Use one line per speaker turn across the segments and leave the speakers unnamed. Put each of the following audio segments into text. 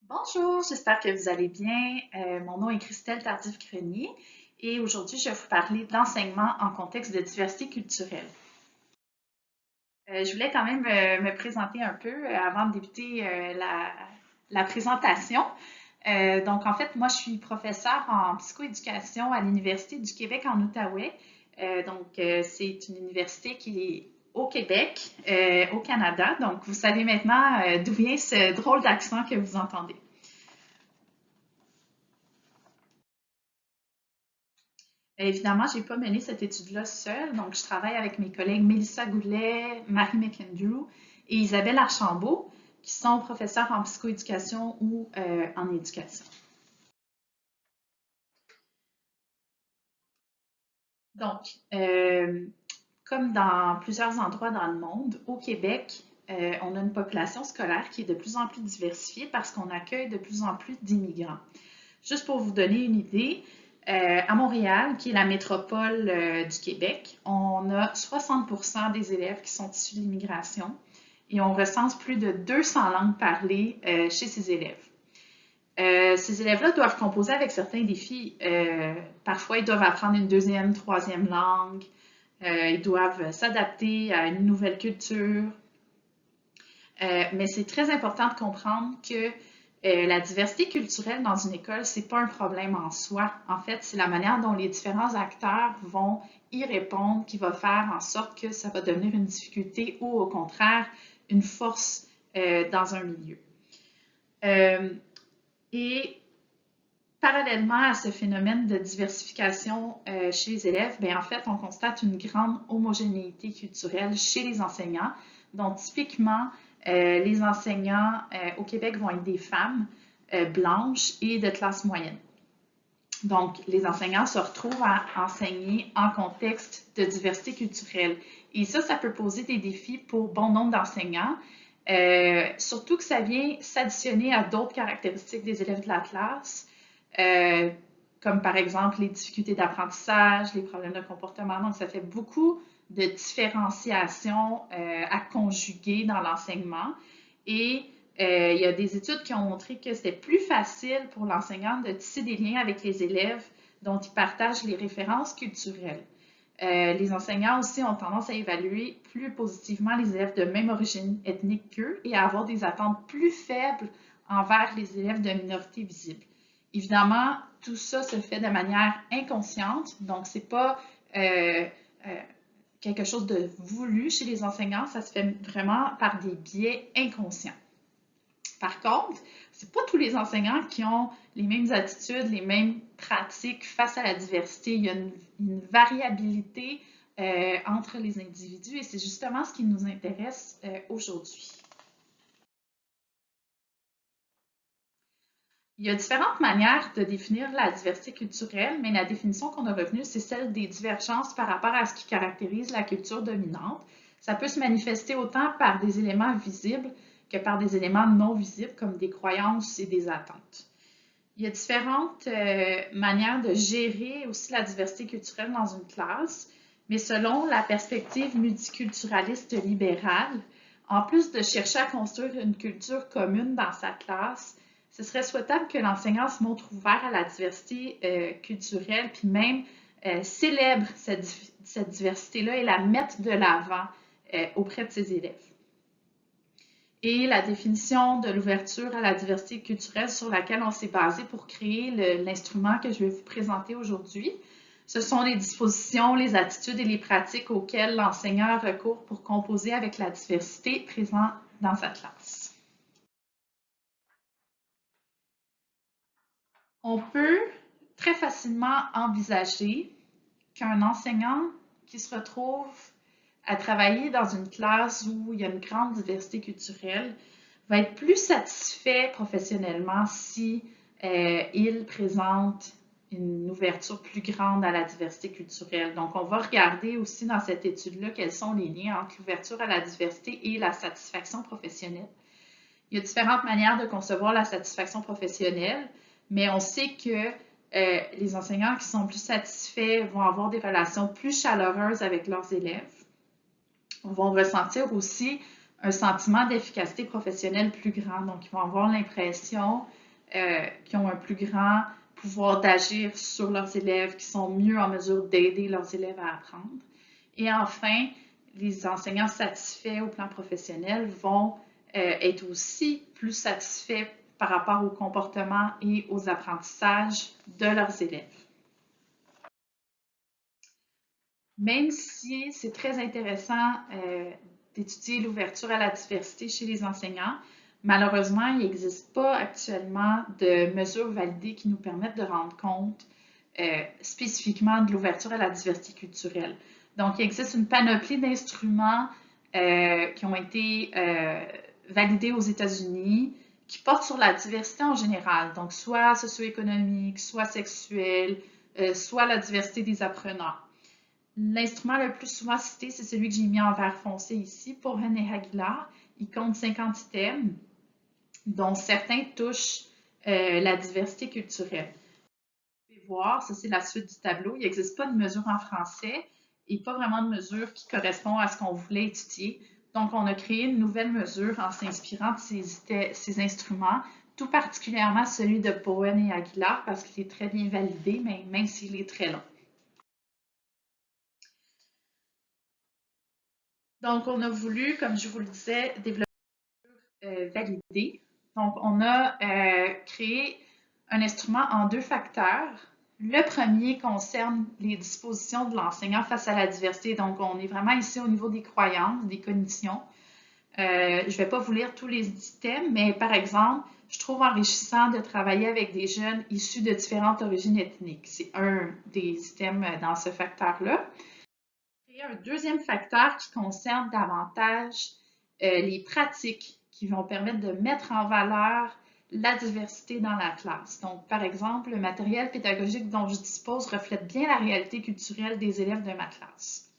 Bonjour, j'espère que vous allez bien. Mon nom est Christelle Tardif-Grenier et aujourd'hui, je vais vous parler de l'enseignement en contexte de diversité culturelle. Je voulais quand même me présenter un peu avant de débuter la présentation. Donc, en fait, moi, je suis professeure en psychoéducation à l'Université du Québec en Outaouais. C'est une université qui est au Québec, au Canada. Donc, vous savez maintenant d'où vient ce drôle d'accent que vous entendez. Évidemment, je n'ai pas mené cette étude-là seule, donc je travaille avec mes collègues Mélissa Goulet, Marie McAndrew et Isabelle Archambault, qui sont professeurs en psychoéducation ou en éducation. Donc, comme dans plusieurs endroits dans le monde, au Québec, on a une population scolaire qui est de plus en plus diversifiée parce qu'on accueille de plus en plus d'immigrants. Juste pour vous donner une idée, à Montréal, qui est la métropole du Québec, on a 60% des élèves qui sont issus de l'immigration et on recense plus de 200 langues parlées chez ces élèves. Ces élèves-là doivent composer avec certains défis. Parfois, ils doivent apprendre une deuxième, troisième langue. Ils doivent s'adapter à une nouvelle culture. Mais c'est très important de comprendre que la diversité culturelle dans une école, c'est pas un problème en soi. En fait, c'est la manière dont les différents acteurs vont y répondre qui va faire en sorte que ça va devenir une difficulté ou au contraire une force dans un milieu. Et parallèlement à ce phénomène de diversification chez les élèves, bien, en fait, on constate une grande homogénéité culturelle chez les enseignants. Donc, typiquement, les enseignants au Québec vont être des femmes blanches et de classe moyenne. Donc, les enseignants se retrouvent à enseigner en contexte de diversité culturelle. Et ça peut poser des défis pour bon nombre d'enseignants, surtout que ça vient s'additionner à d'autres caractéristiques des élèves de la classe, comme par exemple les difficultés d'apprentissage, les problèmes de comportement. Donc, ça fait beaucoup de différenciation à conjuguer dans l'enseignement. Et il y a des études qui ont montré que c'était plus facile pour l'enseignant de tisser des liens avec les élèves dont ils partagent les références culturelles. Les enseignants aussi ont tendance à évaluer plus positivement les élèves de même origine ethnique qu'eux et à avoir des attentes plus faibles envers les élèves de minorités visibles. Évidemment, tout ça se fait de manière inconsciente, donc c'est pas quelque chose de voulu chez les enseignants, ça se fait vraiment par des biais inconscients. Par contre, c'est pas tous les enseignants qui ont les mêmes attitudes, les mêmes pratiques face à la diversité. Il y a une variabilité entre les individus et c'est justement ce qui nous intéresse aujourd'hui. Il y a différentes manières de définir la diversité culturelle, mais la définition qu'on a retenue, c'est celle des divergences par rapport à ce qui caractérise la culture dominante. Ça peut se manifester autant par des éléments visibles que par des éléments non visibles, comme des croyances et des attentes. Il y a différentes manières de gérer aussi la diversité culturelle dans une classe, mais selon la perspective multiculturaliste libérale, en plus de chercher à construire une culture commune dans sa classe, ce serait souhaitable que l'enseignant se montre ouvert à la diversité culturelle, puis même célèbre cette diversité-là et la mette de l'avant auprès de ses élèves. Et la définition de l'ouverture à la diversité culturelle sur laquelle on s'est basé pour créer l'instrument que je vais vous présenter aujourd'hui. Ce sont les dispositions, les attitudes et les pratiques auxquelles l'enseignant recourt pour composer avec la diversité présente dans sa classe. On peut très facilement envisager qu'un enseignant qui se retrouve à travailler dans une classe où il y a une grande diversité culturelle va être plus satisfait professionnellement si il présente une ouverture plus grande à la diversité culturelle. Donc, on va regarder aussi dans cette étude-là quels sont les liens entre l'ouverture à la diversité et la satisfaction professionnelle. Il y a différentes manières de concevoir la satisfaction professionnelle, mais on sait que les enseignants qui sont plus satisfaits vont avoir des relations plus chaleureuses avec leurs élèves, vont ressentir aussi un sentiment d'efficacité professionnelle plus grand. Donc, ils vont avoir l'impression qu'ils ont un plus grand pouvoir d'agir sur leurs élèves, qui sont mieux en mesure d'aider leurs élèves à apprendre. Et enfin, les enseignants satisfaits au plan professionnel vont être aussi plus satisfaits par rapport au comportement et aux apprentissages de leurs élèves. Même si c'est très intéressant d'étudier l'ouverture à la diversité chez les enseignants, malheureusement, il n'existe pas actuellement de mesures validées qui nous permettent de rendre compte spécifiquement de l'ouverture à la diversité culturelle. Donc, il existe une panoplie d'instruments qui ont été validés aux États-Unis, qui portent sur la diversité en général, donc soit socio-économique, soit sexuelle, soit la diversité des apprenants. L'instrument le plus souvent cité, c'est celui que j'ai mis en vert foncé ici, pour René Aguilar. Il compte 50 items, dont certains touchent la diversité culturelle. Vous pouvez voir, ça c'est la suite du tableau. Il n'existe pas de mesure en français et pas vraiment de mesure qui correspond à ce qu'on voulait étudier. Donc, on a créé une nouvelle mesure en s'inspirant de ces instruments, tout particulièrement celui de Bowen et Aguilar, parce qu'il est très bien validé, mais même s'il est très long. Donc, on a voulu, comme je vous le disais, développer validé. Donc, on a créé un instrument en 2 facteurs. Le premier concerne les dispositions de l'enseignant face à la diversité. Donc, on est vraiment ici au niveau des croyances, des cognitions. Je ne vais pas vous lire tous les items, mais par exemple, je trouve enrichissant de travailler avec des jeunes issus de différentes origines ethniques. C'est un des items dans ce facteur-là. Il y a un deuxième facteur qui concerne davantage les pratiques qui vont permettre de mettre en valeur la diversité dans la classe. Donc, par exemple, le matériel pédagogique dont je dispose reflète bien la réalité culturelle des élèves de ma classe.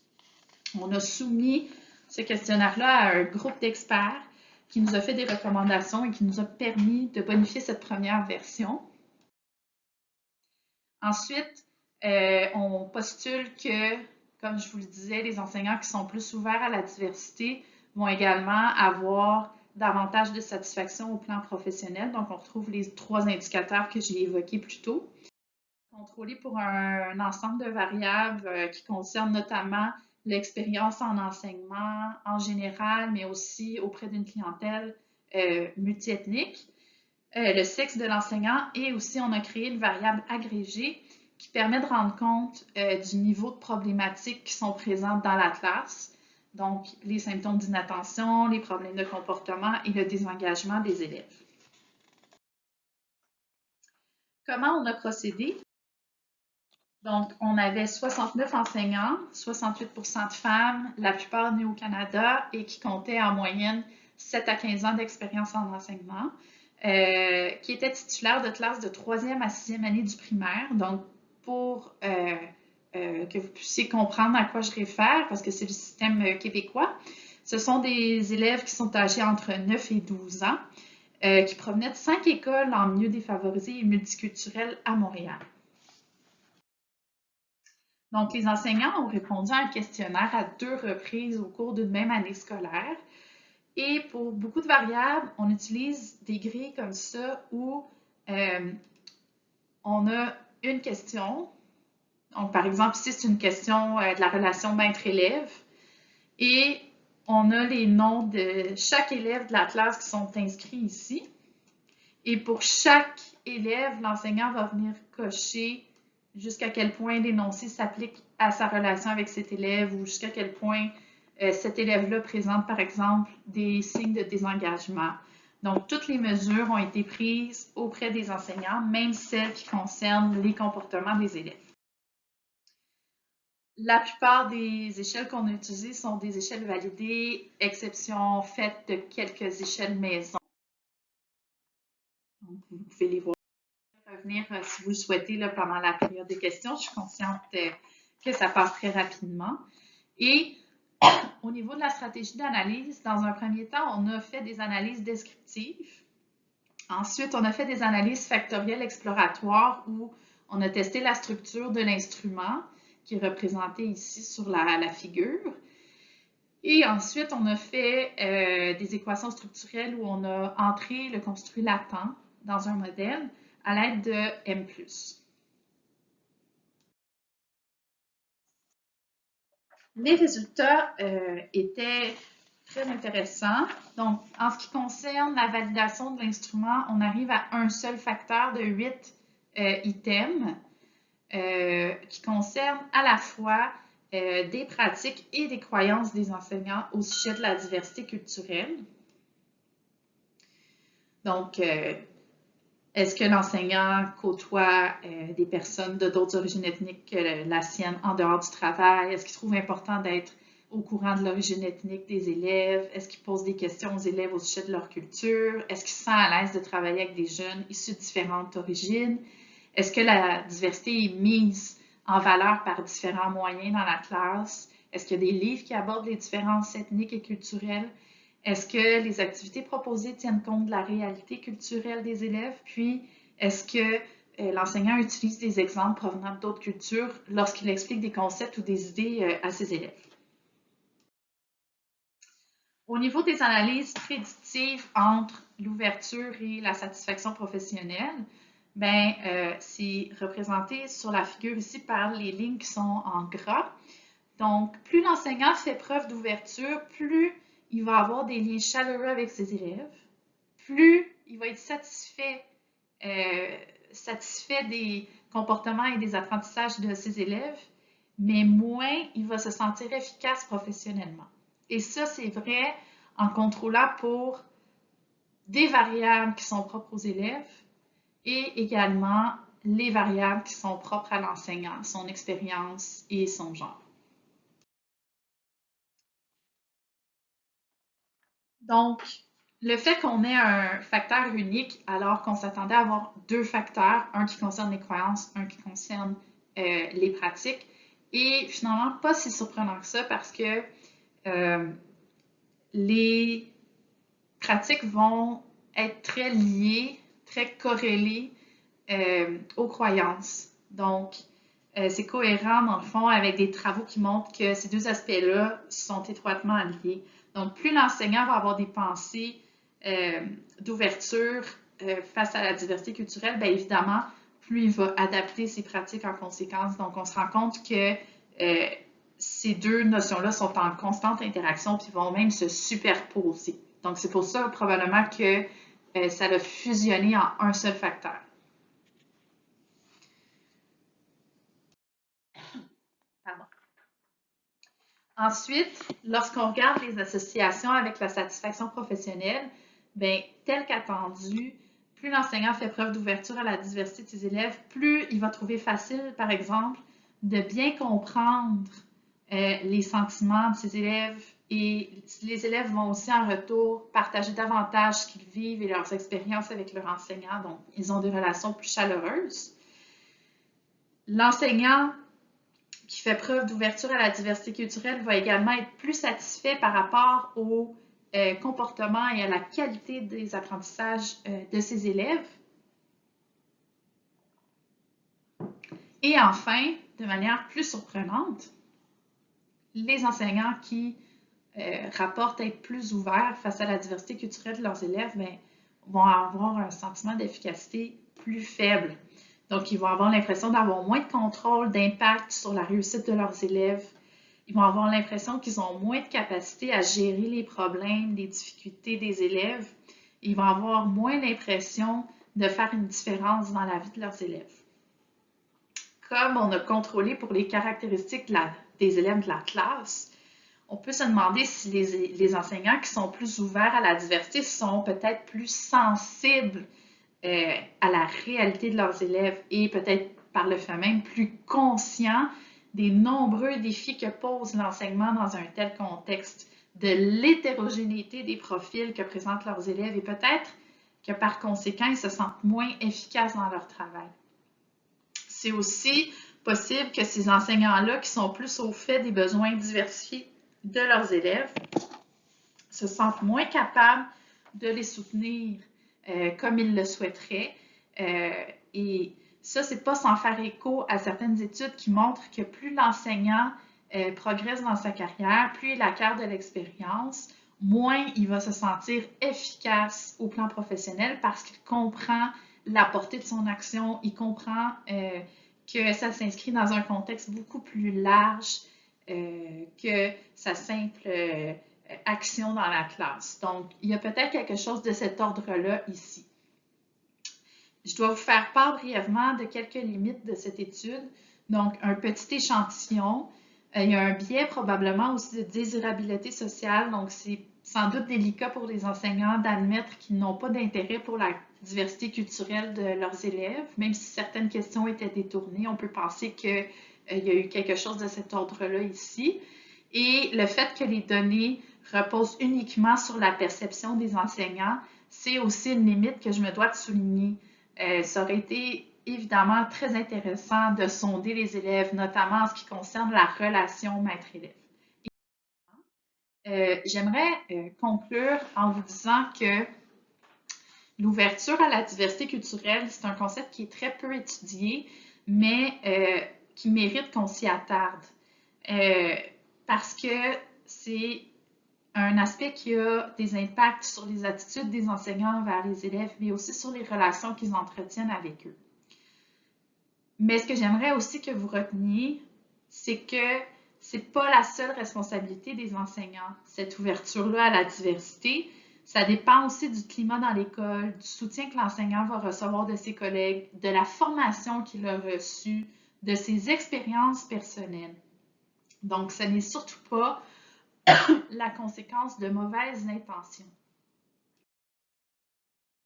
On a soumis ce questionnaire-là à un groupe d'experts qui nous a fait des recommandations et qui nous a permis de bonifier cette première version. Ensuite, on postule que, comme je vous le disais, les enseignants qui sont plus ouverts à la diversité vont également avoir davantage de satisfaction au plan professionnel. Donc, on retrouve les 3 indicateurs que j'ai évoqués plus tôt. Contrôlés pour un ensemble de variables qui concernent notamment l'expérience en enseignement en général, mais aussi auprès d'une clientèle multiethnique, le sexe de l'enseignant, et aussi on a créé une variable agrégée qui permet de rendre compte du niveau de problématiques qui sont présentes dans la classe, donc les symptômes d'inattention, les problèmes de comportement et le désengagement des élèves. Comment on a procédé? Donc, on avait 69 enseignants, 68% de femmes, la plupart nées au Canada et qui comptaient en moyenne 7 à 15 ans d'expérience en enseignement, qui étaient titulaires de classes de 3e à 6e année du primaire. Donc, pour que vous puissiez comprendre à quoi je réfère, parce que c'est le système québécois, ce sont des élèves qui sont âgés entre 9 et 12 ans, qui provenaient de 5 écoles en milieu défavorisé et multiculturel à Montréal. Donc, les enseignants ont répondu à un questionnaire à 2 reprises au cours d'une même année scolaire. Et pour beaucoup de variables, on utilise des grilles comme ça où on a une question. Donc, par exemple, ici, c'est une question de la relation maître-élève. Et on a les noms de chaque élève de la classe qui sont inscrits ici. Et pour chaque élève, l'enseignant va venir cocher jusqu'à quel point l'énoncé s'applique à sa relation avec cet élève ou jusqu'à quel point cet élève-là présente, par exemple, des signes de désengagement. Donc, toutes les mesures ont été prises auprès des enseignants, même celles qui concernent les comportements des élèves. La plupart des échelles qu'on a utilisées sont des échelles validées, exception faite de quelques échelles maison. Donc, vous pouvez les voir. Revenir si vous le souhaitez là, pendant la période des questions. Je suis consciente que ça passe très rapidement. Et au niveau de la stratégie d'analyse, dans un premier temps, on a fait des analyses descriptives. Ensuite, on a fait des analyses factorielles exploratoires où on a testé la structure de l'instrument qui est représenté ici sur la figure. Et ensuite, on a fait des équations structurelles où on a entré le construit latent dans un modèle à l'aide de M+. Les résultats étaient très intéressants. Donc, en ce qui concerne la validation de l'instrument, on arrive à un seul facteur de 8 items qui concernent à la fois des pratiques et des croyances des enseignants au sujet de la diversité culturelle. Donc, est-ce que l'enseignant côtoie des personnes de d'autres origines ethniques que la sienne en dehors du travail? Est-ce qu'il trouve important d'être au courant de l'origine ethnique des élèves? Est-ce qu'il pose des questions aux élèves au sujet de leur culture? Est-ce qu'il se sent à l'aise de travailler avec des jeunes issus de différentes origines? Est-ce que la diversité est mise en valeur par différents moyens dans la classe? Est-ce qu'il y a des livres qui abordent les différences ethniques et culturelles? Est-ce que les activités proposées tiennent compte de la réalité culturelle des élèves? Puis, est-ce que l'enseignant utilise des exemples provenant d'autres cultures lorsqu'il explique des concepts ou des idées à ses élèves? Au niveau des analyses prédictives entre l'ouverture et la satisfaction professionnelle, c'est représenté sur la figure ici par les lignes qui sont en gras. Donc, plus l'enseignant fait preuve d'ouverture, plus il va avoir des liens chaleureux avec ses élèves, plus il va être satisfait des comportements et des apprentissages de ses élèves, mais moins il va se sentir efficace professionnellement. Et ça, c'est vrai en contrôlant pour des variables qui sont propres aux élèves et également les variables qui sont propres à l'enseignant, son expérience et son genre. Donc, le fait qu'on ait un facteur unique alors qu'on s'attendait à avoir deux facteurs, un qui concerne les croyances, un qui concerne les pratiques, est finalement pas si surprenant que ça parce que les pratiques vont être très liées, très corrélées aux croyances. Donc, c'est cohérent, dans le fond, avec des travaux qui montrent que ces deux aspects-là sont étroitement liés. Donc, plus l'enseignant va avoir des pensées d'ouverture face à la diversité culturelle, bien évidemment, plus il va adapter ses pratiques en conséquence. Donc, on se rend compte que ces deux notions-là sont en constante interaction puis vont même se superposer. Donc, c'est pour ça probablement que ça a fusionné en un seul facteur. Pardon. Ensuite, lorsqu'on regarde les associations avec la satisfaction professionnelle, bien, tel qu'attendu, plus l'enseignant fait preuve d'ouverture à la diversité de ses élèves, plus il va trouver facile, par exemple, de bien comprendre les sentiments de ses élèves et les élèves vont aussi en retour partager davantage ce qu'ils vivent et leurs expériences avec leur enseignant, donc ils ont des relations plus chaleureuses. L'enseignant qui fait preuve d'ouverture à la diversité culturelle va également être plus satisfait par rapport au comportement et à la qualité des apprentissages de ses élèves. Et enfin, de manière plus surprenante, les enseignants qui rapportent être plus ouverts face à la diversité culturelle de leurs élèves vont avoir un sentiment d'efficacité plus faible. Donc, ils vont avoir l'impression d'avoir moins de contrôle, d'impact sur la réussite de leurs élèves. Ils vont avoir l'impression qu'ils ont moins de capacité à gérer les problèmes, les difficultés des élèves. Ils vont avoir moins l'impression de faire une différence dans la vie de leurs élèves. Comme on a contrôlé pour les caractéristiques des élèves de la classe, on peut se demander si les enseignants qui sont plus ouverts à la diversité sont peut-être plus sensibles à la réalité de leurs élèves et peut-être par le fait même plus conscients des nombreux défis que pose l'enseignement dans un tel contexte, de l'hétérogénéité des profils que présentent leurs élèves et peut-être que par conséquent, ils se sentent moins efficaces dans leur travail. C'est aussi possible que ces enseignants-là, qui sont plus au fait des besoins diversifiés de leurs élèves, se sentent moins capables de les soutenir comme ils le souhaiteraient. Et ça, c'est pas sans faire écho à certaines études qui montrent que plus l'enseignant progresse dans sa carrière, plus il acquiert de l'expérience, moins il va se sentir efficace au plan professionnel parce qu'il comprend la portée de son action, il comprend que ça s'inscrit dans un contexte beaucoup plus large que sa simple action dans la classe. Donc, il y a peut-être quelque chose de cet ordre-là ici. Je dois vous faire part brièvement de quelques limites de cette étude. Donc, un petit échantillon. Il y a un biais probablement aussi de désirabilité sociale. Donc, c'est sans doute délicat pour les enseignants d'admettre qu'ils n'ont pas d'intérêt pour la diversité culturelle de leurs élèves. Même si certaines questions étaient détournées, on peut penser qu'il y a eu quelque chose de cet ordre-là ici. Et le fait que les données reposent uniquement sur la perception des enseignants, c'est aussi une limite que je me dois de souligner. Ça aurait été évidemment très intéressant de sonder les élèves, notamment en ce qui concerne la relation maître-élève. J'aimerais conclure en vous disant que l'ouverture à la diversité culturelle, c'est un concept qui est très peu étudié, mais qui mérite qu'on s'y attarde. Parce que c'est un aspect qui a des impacts sur les attitudes des enseignants envers les élèves, mais aussi sur les relations qu'ils entretiennent avec eux. Mais ce que j'aimerais aussi que vous reteniez, c'est que ce n'est pas la seule responsabilité des enseignants, cette ouverture-là à la diversité. Ça dépend aussi du climat dans l'école, du soutien que l'enseignant va recevoir de ses collègues, de la formation qu'il a reçue, de ses expériences personnelles. Donc, ce n'est surtout pas la conséquence de mauvaises intentions.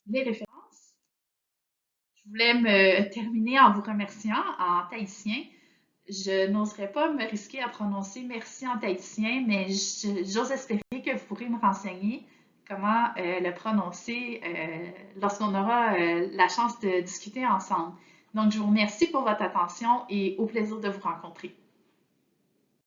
Les références. Je voulais me terminer en vous remerciant en tahitien. Je n'oserais pas me risquer à prononcer merci en tahitien, mais j'ose espérer que vous pourrez me renseigner comment le prononcer lorsqu'on aura la chance de discuter ensemble. Donc, je vous remercie pour votre attention et au plaisir de vous rencontrer.